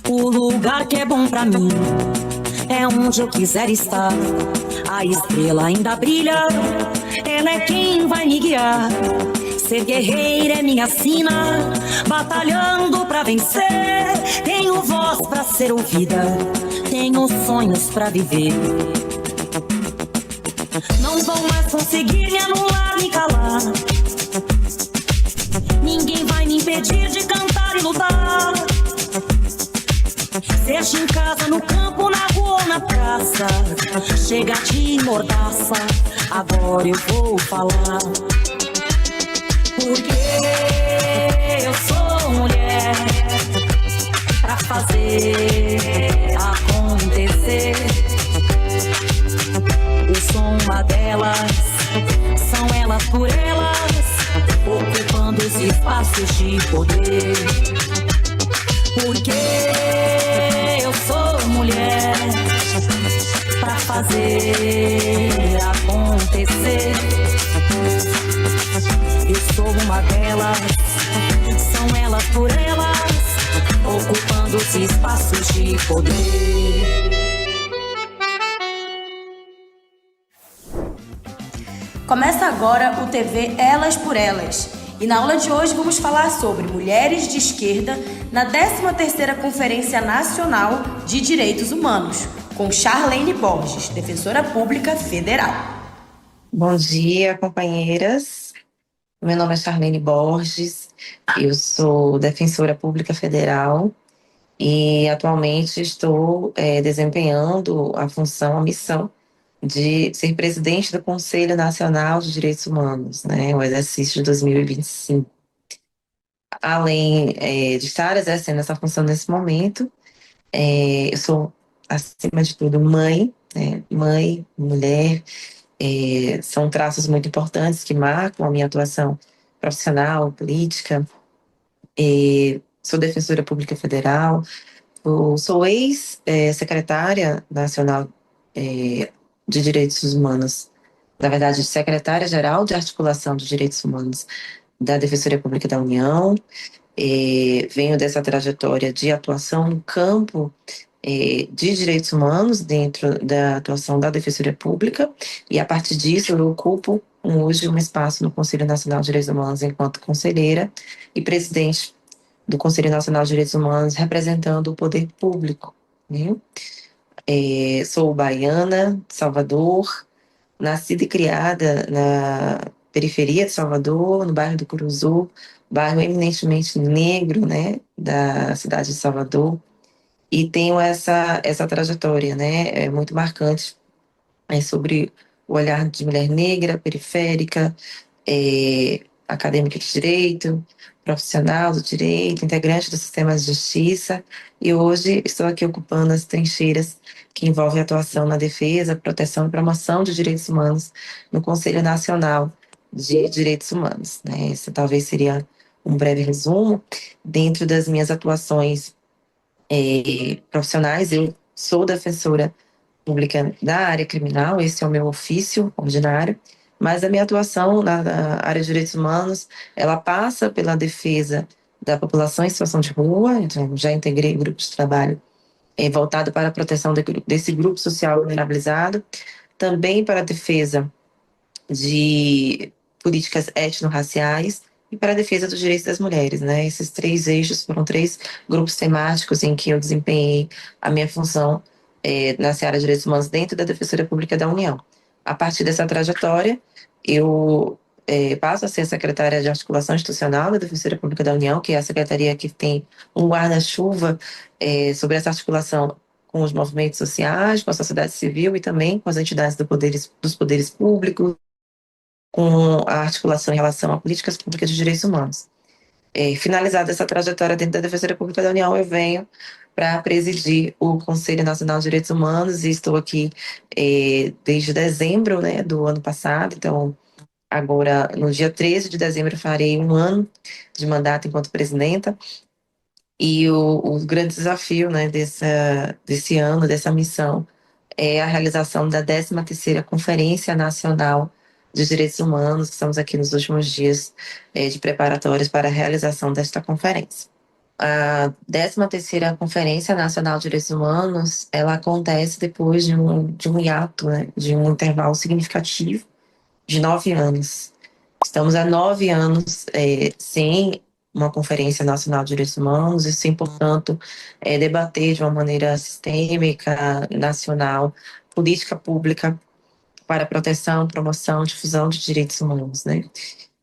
O lugar que é bom pra mim é onde eu quiser estar. A estrela ainda brilha, ela é quem vai me guiar. Ser guerreira é minha sina, batalhando pra vencer. Tenho voz pra ser ouvida, tenho sonhos pra viver. Não vão mais conseguir me anular, me calar. Ninguém vai me impedir de cantar e lutar. Seja em casa, no campo, na rua ou na praça, chega de mordaça, agora eu vou falar. Porque eu sou mulher pra fazer acontecer. Eu sou uma delas, são elas por elas, ocupando os espaços de poder. Porque eu sou mulher pra fazer acontecer. Eu sou uma delas, são elas por elas, ocupando os espaços de poder. Começa agora o TV Elas por Elas. E na aula de hoje vamos falar sobre mulheres de esquerda na 13ª Conferência Nacional de Direitos Humanos, com Charlene Borges, defensora pública federal. Bom dia, companheiras. Meu nome é Charlene Borges, eu sou defensora pública federal e atualmente estou desempenhando a função, a missão de ser presidente do Conselho Nacional de Direitos Humanos, né, o exercício de 2025. Além de estar exercendo essa função nesse momento, eu sou, acima de tudo, mãe, né, mãe, mulher. São traços muito importantes que marcam a minha atuação profissional, política. Sou defensora pública federal, sou ex-secretária nacional de Direitos Humanos, na verdade, secretária-geral de Articulação dos Direitos Humanos da Defensoria Pública da União. Venho dessa trajetória de atuação no campo de direitos humanos dentro da atuação da Defensoria Pública, e a partir disso eu ocupo hoje um espaço no Conselho Nacional de Direitos Humanos enquanto conselheira e presidente do Conselho Nacional de Direitos Humanos representando o poder público, né? Sou baiana, de Salvador, nascida e criada na periferia de Salvador, no bairro do Curuzu, bairro eminentemente negro, né, da cidade de Salvador, e tenho essa trajetória, né, muito marcante sobre o olhar de mulher negra, periférica, acadêmica de direito, profissional do direito, integrante do sistema de justiça, e hoje estou aqui ocupando as trincheiras que envolvem atuação na defesa, proteção e promoção de direitos humanos no Conselho Nacional de Direitos Humanos, né? Esse talvez seria um breve resumo. Dentro das minhas atuações profissionais, eu sou defensora pública da área criminal, esse é o meu ofício ordinário, mas a minha atuação na área de direitos humanos, ela passa pela defesa da população em situação de rua. Então, já integrei grupos de trabalho voltado para a proteção desse grupo social vulnerabilizado, também para a defesa de políticas étnico-raciais e para a defesa dos direitos das mulheres, né? Esses 3 eixos foram 3 grupos temáticos em que eu desempenhei a minha função na seara de direitos humanos dentro da Defensoria Pública da União. A partir dessa trajetória, eu passo a ser secretária de Articulação Institucional da Defensoria Pública da União, que é a secretaria que tem um guarda-chuva sobre essa articulação com os movimentos sociais, com a sociedade civil e também com as entidades dos poderes públicos, com a articulação em relação a políticas públicas de direitos humanos. Finalizada essa trajetória dentro da Defensoria Pública da União, eu venho para presidir o Conselho Nacional de Direitos Humanos e estou aqui desde dezembro, né, do ano passado. Então, agora, no dia 13 de dezembro, farei 1 ano de mandato enquanto presidenta. E o grande desafio, né, desse ano, dessa missão, é a realização da 13ª Conferência Nacional de Direitos Humanos. Estamos aqui nos últimos dias de preparatórios para a realização desta conferência. A 13ª Conferência Nacional de Direitos Humanos, ela acontece depois de um hiato, né, de um intervalo significativo de 9 anos. Estamos há 9 anos sem uma Conferência Nacional de Direitos Humanos e sem, portanto, debater de uma maneira sistêmica, nacional, política pública para proteção, promoção, difusão de direitos humanos, né?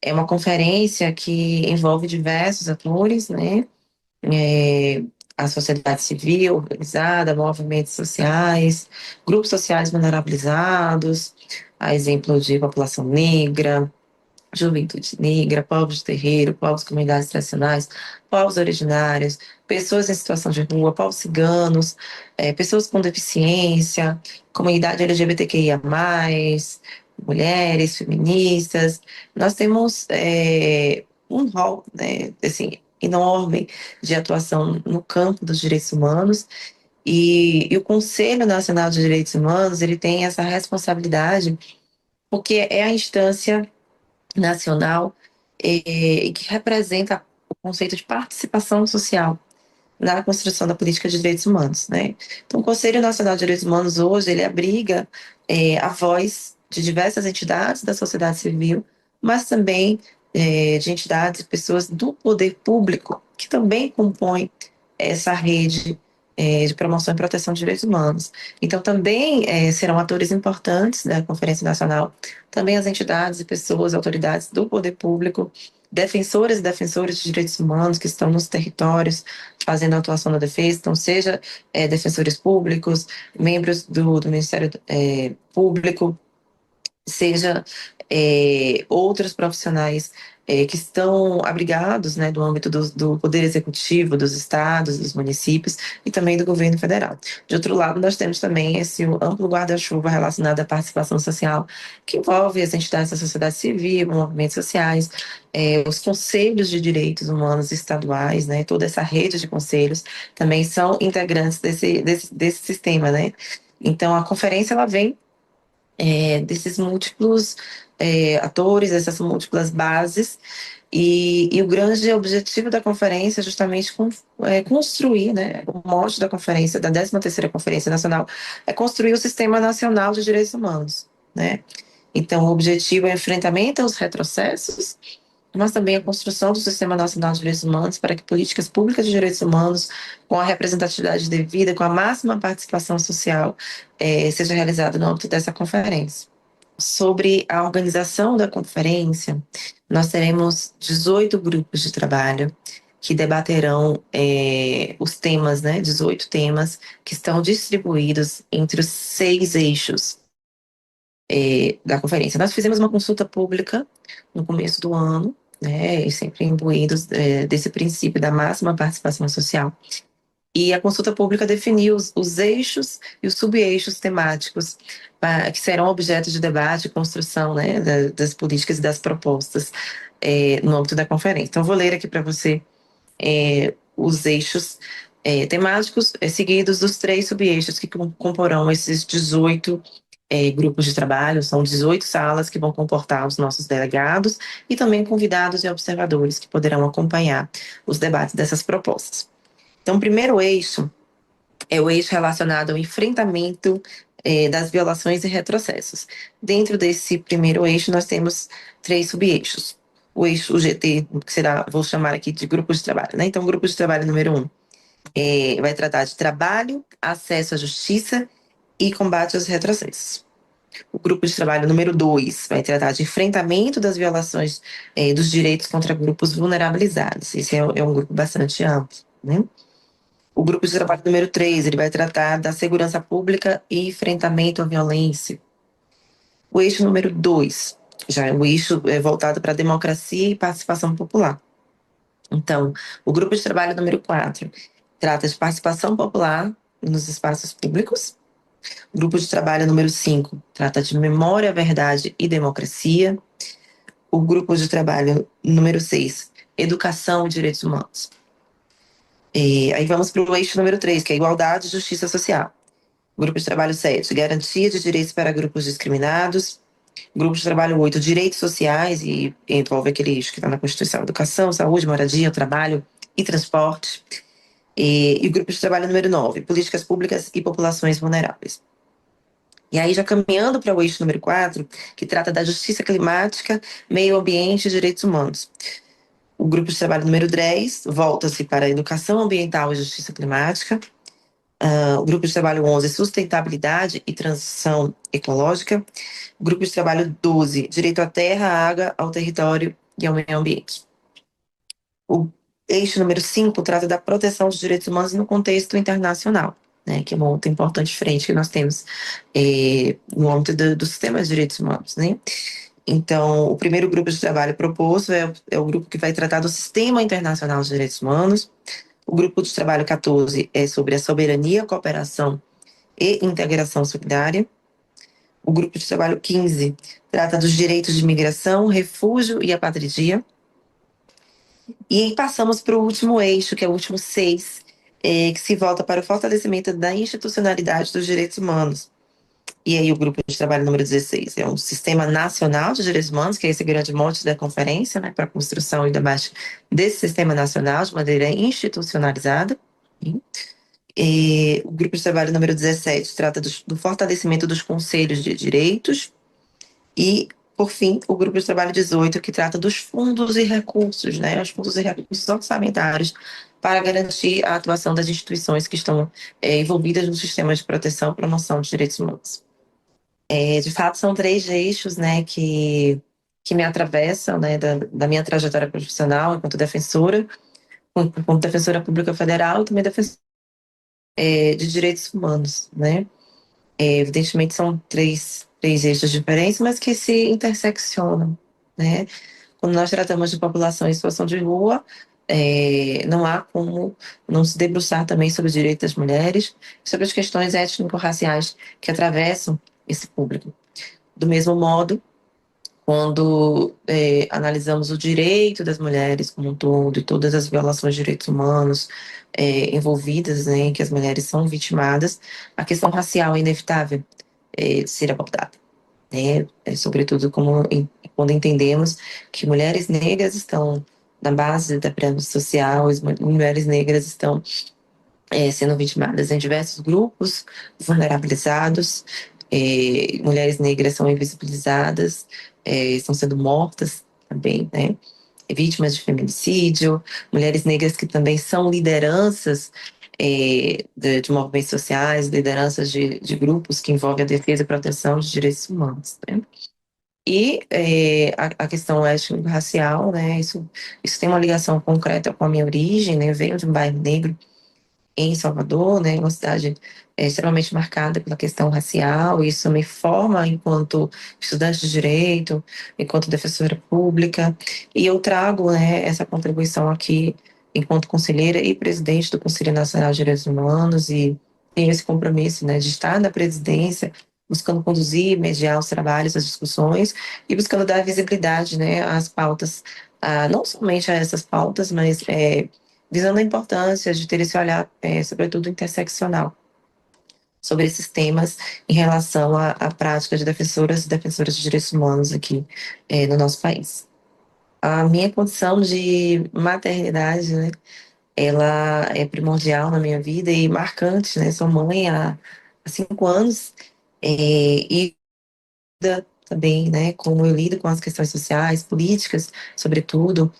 É uma conferência que envolve diversos atores, né? É, a sociedade civil organizada, movimentos sociais, grupos sociais vulnerabilizados, a exemplo de população negra, juventude negra, povos de terreiro, povos comunidades tradicionais, povos originários, pessoas em situação de rua, povos ciganos, pessoas com deficiência, comunidade LGBTQIA+, mulheres, feministas. Nós temos um rol, né, assim, enorme de atuação no campo dos direitos humanos, e o Conselho Nacional de Direitos Humanos, ele tem essa responsabilidade, porque é a instância nacional que representa o conceito de participação social na construção da política de direitos humanos, né? Então, o Conselho Nacional de Direitos Humanos hoje ele abriga a voz de diversas entidades da sociedade civil, mas também de entidades e pessoas do poder público que também compõem essa rede de promoção e proteção de direitos humanos. Então, também serão atores importantes da Conferência Nacional, também as entidades e pessoas, autoridades do poder público, defensoras e defensores de direitos humanos que estão nos territórios fazendo a atuação na defesa, então, seja defensores públicos, membros do Ministério Público, seja outros profissionais que estão abrigados, né, do âmbito do Poder Executivo, dos estados, dos municípios e também do governo federal. De outro lado, nós temos também esse amplo guarda-chuva relacionado à participação social, que envolve as entidades da sociedade civil, movimentos sociais, os conselhos de direitos humanos estaduais, né, toda essa rede de conselhos também são integrantes desse sistema, né. Então, a conferência ela vem desses múltiplos atores, essas múltiplas bases, e o grande objetivo da conferência é justamente construir, né, o mote da conferência, da 13ª Conferência Nacional, é construir o Sistema Nacional de Direitos Humanos, né? Então, o objetivo é o enfrentamento aos retrocessos, mas também a construção do Sistema Nacional de Direitos Humanos para que políticas públicas de direitos humanos, com a representatividade devida, com a máxima participação social, seja realizada no âmbito dessa conferência. Sobre a organização da conferência, nós teremos 18 grupos de trabalho que debaterão os temas, né, 18 temas que estão distribuídos entre os 6 eixos da conferência. Nós fizemos uma consulta pública no começo do ano, né, e sempre imbuídos desse princípio da máxima participação social. E a consulta pública definiu os eixos e os sub-eixos temáticos que serão objeto de debate e construção, né, das políticas e das propostas no âmbito da conferência. Então, vou ler aqui para você os eixos temáticos seguidos dos 3 sub-eixos que comporão esses 18 grupos de trabalho. São 18 salas que vão comportar os nossos delegados e também convidados e observadores que poderão acompanhar os debates dessas propostas. Então, o primeiro eixo é o eixo relacionado ao enfrentamento das violações e retrocessos. Dentro desse primeiro eixo, nós temos 3 sub-eixos. O eixo GT, que será, vou chamar aqui de grupo de trabalho, né? Então, o grupo de trabalho número 1 vai tratar de trabalho, acesso à justiça e combate aos retrocessos. O grupo de trabalho número 2 vai tratar de enfrentamento das violações dos direitos contra grupos vulnerabilizados. Esse é um grupo bastante amplo, né? O grupo de trabalho número 3, ele vai tratar da segurança pública e enfrentamento à violência. O eixo número 2, já é o eixo voltado para a democracia e participação popular. Então, o grupo de trabalho número 4 trata de participação popular nos espaços públicos. O grupo de trabalho número 5 trata de memória, verdade e democracia. O grupo de trabalho número 6, educação e direitos humanos. Aí vamos para o eixo número 3, que é igualdade e justiça social. Grupo de trabalho 7, garantia de direitos para grupos discriminados. Grupo de trabalho 8, direitos sociais, e envolve aquele eixo que está na Constituição: educação, saúde, moradia, trabalho e transporte. E o grupo de trabalho número 9, políticas públicas e populações vulneráveis. E aí, já caminhando para o eixo número 4, que trata da justiça climática, meio ambiente e direitos humanos. O grupo de trabalho número 10 volta-se para a educação ambiental e justiça climática. O grupo de trabalho 11, sustentabilidade e transição ecológica. O grupo de trabalho 12, direito à terra, à água, ao território e ao meio ambiente. O eixo número 5 trata da proteção dos direitos humanos no contexto internacional, né, que é uma outra importante frente que nós temos no âmbito do sistema de direitos humanos, né? Então, o primeiro grupo de trabalho proposto é o grupo que vai tratar do Sistema Internacional de Direitos Humanos. O grupo de trabalho 14 é sobre a soberania, cooperação e integração solidária. O grupo de trabalho 15 trata dos direitos de migração, refúgio e apatridia. E aí passamos para o último eixo, que é o último 6, que se volta para o fortalecimento da institucionalidade dos direitos humanos. E aí o grupo de trabalho número 16 é um Sistema Nacional de Direitos Humanos, que é esse grande mote da conferência, né, para a construção e debate desse Sistema Nacional de maneira institucionalizada. E o grupo de trabalho número 17 trata do fortalecimento dos conselhos de direitos. E, por fim, o grupo de trabalho 18, que trata dos fundos e recursos, né, os fundos e recursos orçamentários para garantir a atuação das instituições que estão envolvidas no sistema de proteção e promoção dos direitos humanos. De fato, são 3 eixos, né, que me atravessam, né, da minha trajetória profissional enquanto defensora, enquanto defensora pública federal e também defensora de direitos humanos, né. Evidentemente, são três eixos diferentes, mas que se interseccionam, né. Quando nós tratamos de população em situação de rua, não há como não se debruçar também sobre os direitos das mulheres, sobre as questões étnico-raciais que atravessam esse público. Do mesmo modo, quando analisamos o direito das mulheres como um todo e todas as violações de direitos humanos envolvidas, né, em que as mulheres são vitimadas, a questão racial é inevitável de ser abordada, né? Sobretudo quando entendemos que mulheres negras estão na base da pirâmide social, as mulheres negras estão sendo vitimadas em diversos grupos vulnerabilizados, mulheres negras são invisibilizadas, estão sendo mortas também, né? Vítimas de feminicídio, mulheres negras que também são lideranças de movimentos sociais, lideranças de grupos que envolvem a defesa e proteção de direitos humanos, né? E a questão étnico-racial, né? Isso tem uma ligação concreta com a minha origem, né? Eu venho de um bairro negro em Salvador, né, uma cidade extremamente marcada pela questão racial. Isso me forma enquanto estudante de direito, enquanto defensora pública, e eu trago, né, essa contribuição aqui enquanto conselheira e presidente do Conselho Nacional de Direitos Humanos, e tenho esse compromisso, né, de estar na presidência, buscando conduzir, mediar os trabalhos, as discussões, e buscando dar visibilidade, né, às pautas, não somente a essas pautas, mas visando a importância de ter esse olhar, sobretudo interseccional, sobre esses temas em relação à prática de defensoras e defensores de direitos humanos aqui no nosso país. A minha condição de maternidade, né, ela é primordial na minha vida e marcante, né? Sou mãe há 5 anos, e também, né, como eu lido com as questões sociais, políticas, sobretudo.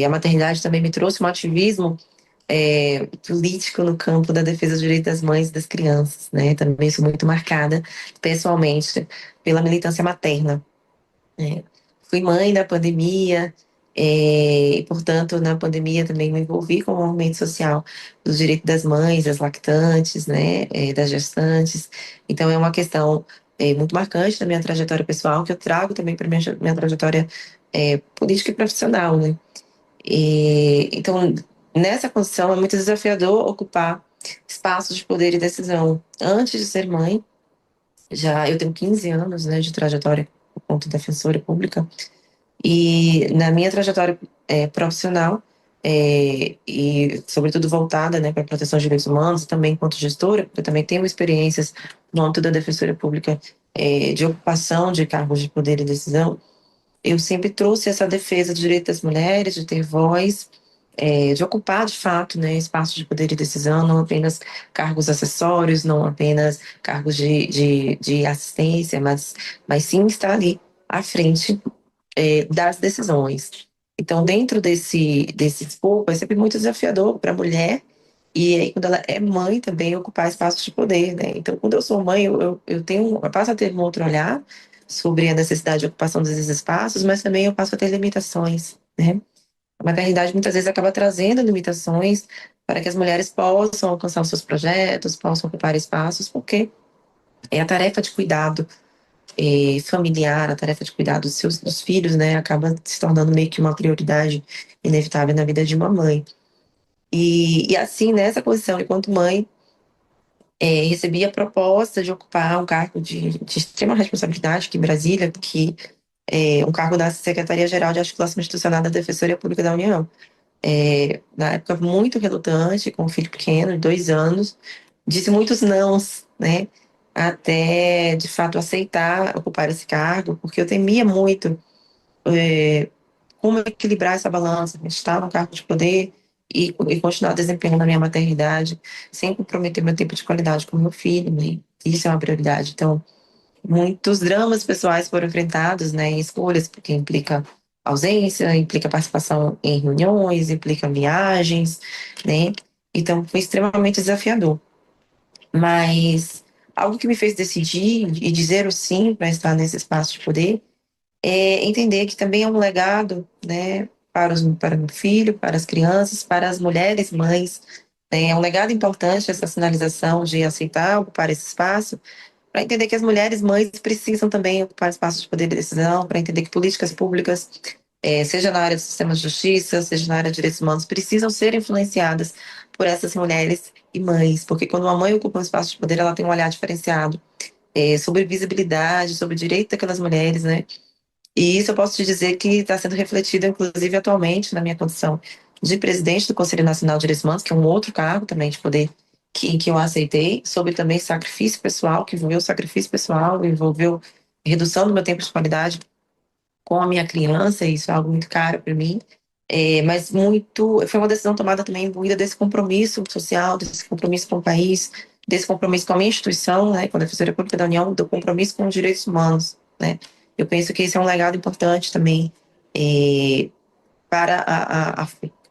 A maternidade também me trouxe um ativismo político no campo da defesa dos direitos das mães e das crianças, né? Também sou muito marcada, pessoalmente, pela militância materna, né? Fui mãe na pandemia, e, portanto, na pandemia também me envolvi com o movimento social dos direitos das mães, das lactantes, né? Das gestantes. Então, é uma questão muito marcante da minha trajetória pessoal, que eu trago também para minha trajetória política e profissional, né? Então, nessa condição, é muito desafiador ocupar espaços de poder e decisão. Antes de ser mãe, já eu tenho 15 anos, né, de trajetória enquanto defensora pública, e na minha trajetória profissional, e sobretudo voltada, né, para a proteção dos direitos humanos, e também enquanto gestora, porque eu também tenho experiências no âmbito da Defensoria Pública de ocupação de cargos de poder e decisão. Eu sempre trouxe essa defesa do direito das mulheres, de ter voz, de ocupar de fato, né, espaços de poder e decisão, não apenas cargos acessórios, não apenas cargos de assistência, mas sim estar ali à frente das decisões. Então, dentro desse escopo, é sempre muito desafiador para a mulher, e aí, quando ela é mãe, também ocupar espaços de poder, né? Então, quando eu sou mãe, eu passo a ter um outro olhar sobre a necessidade de ocupação desses espaços, mas também eu passo a ter limitações, né? A maternidade muitas vezes acaba trazendo limitações para que as mulheres possam alcançar os seus projetos, possam ocupar espaços, porque é a tarefa de cuidado familiar, a tarefa de cuidar dos filhos, né, acaba se tornando meio que uma prioridade inevitável na vida de uma mãe. E assim, nessa posição, enquanto mãe, recebi a proposta de ocupar um cargo de extrema responsabilidade aqui em Brasília, que é um cargo da Secretaria-Geral de Articulação Institucional da Defensoria Pública da União. Na época, muito relutante, com um filho pequeno, de 2 anos, disse muitos nãos, né? Até, de fato, aceitar ocupar esse cargo, porque eu temia muito como equilibrar essa balança, né? Estar no cargo de poder e continuar desempenhando a minha maternidade, sem comprometer meu tempo de qualidade com meu filho, né? Isso é uma prioridade. Então, muitos dramas pessoais foram enfrentados, né, em escolhas, porque implica ausência, implica participação em reuniões, implica viagens, né? Então, foi extremamente desafiador. Mas algo que me fez decidir e dizer o sim para estar nesse espaço de poder é entender que também é um legado, né, para o meu filho, para as crianças, para as mulheres mães. Né? É um legado importante essa sinalização de aceitar ocupar esse espaço, para entender que as mulheres mães precisam também ocupar espaços de poder de decisão, para entender que políticas públicas, seja na área do sistema de justiça, seja na área de direitos humanos, precisam ser influenciadas por essas mulheres e mães, porque quando uma mãe ocupa um espaço de poder, ela tem um olhar diferenciado sobre visibilidade, sobre o direito daquelas mulheres, né? E isso eu posso te dizer que está sendo refletido, inclusive, atualmente, na minha condição de presidente do Conselho Nacional de Direitos Humanos, que é um outro cargo também de poder que eu aceitei, sobre também sacrifício pessoal, que envolveu sacrifício pessoal, envolveu redução do meu tempo de qualidade com a minha criança, e isso é algo muito caro para mim. Mas foi uma decisão tomada também imbuída desse compromisso social, desse compromisso com o país, desse compromisso com a minha instituição, né, com a Defensoria Pública da União, do compromisso com os direitos humanos, né. Eu penso que esse é um legado importante também para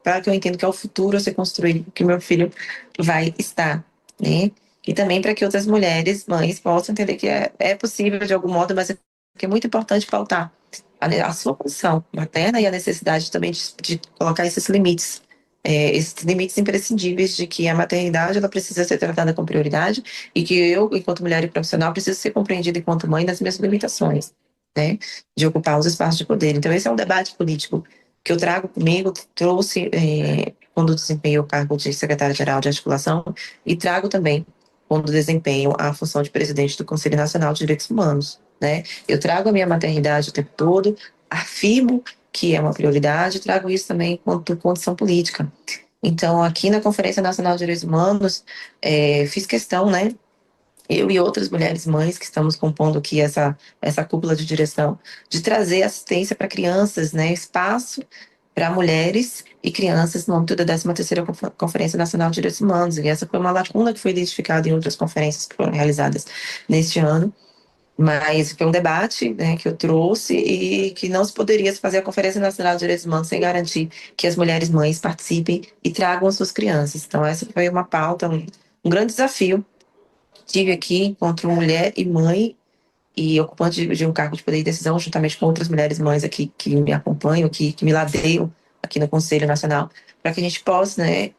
para que eu entendo que é o futuro a ser construído, que meu filho vai estar, né? E também para que outras mulheres, mães, possam entender que é possível de algum modo, mas que é muito importante pautar a sua posição materna e a necessidade também de colocar esses limites imprescindíveis de que a maternidade ela precisa ser tratada com prioridade e que eu, enquanto mulher e profissional, preciso ser compreendida enquanto mãe nas minhas limitações, né? De ocupar os espaços de poder. Então, esse é um debate político que eu trago comigo, trouxe quando desempenho o cargo de secretária-geral de articulação e trago também quando desempenho a função de presidente do Conselho Nacional de Direitos Humanos, né? Eu trago a minha maternidade o tempo todo, afirmo que é uma prioridade, trago isso também enquanto condição política. Então, aqui na Conferência Nacional de Direitos Humanos, fiz questão, né, eu e outras mulheres mães que estamos compondo aqui essa cúpula de direção, de trazer assistência para crianças, né, espaço para mulheres e crianças no âmbito da 13ª Conferência Nacional de Direitos Humanos. E essa foi uma lacuna que foi identificada em outras conferências que foram realizadas neste ano, mas foi um debate, né, que eu trouxe e que não se poderia fazer a Conferência Nacional de Direitos Humanos sem garantir que as mulheres mães participem e tragam as suas crianças. Então essa foi uma pauta, um grande desafio. Estive aqui enquanto mulher e mãe e ocupante de um cargo de poder e decisão, juntamente com outras mulheres mães aqui que me acompanham, que me ladeiam aqui no Conselho Nacional, para que a gente possa, né,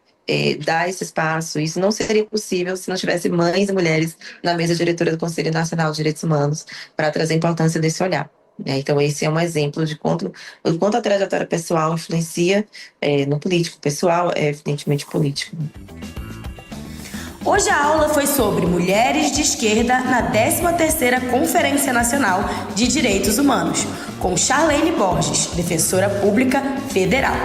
dar esse espaço. Isso não seria possível se não tivesse mães e mulheres na mesa diretora do Conselho Nacional de Direitos Humanos para trazer a importância desse olhar. Então, esse é um exemplo de quanto a trajetória pessoal influencia no político. Pessoal é evidentemente político. Hoje a aula foi sobre mulheres de esquerda na 13ª Conferência Nacional de Direitos Humanos, com Charlene Borges, defensora pública federal.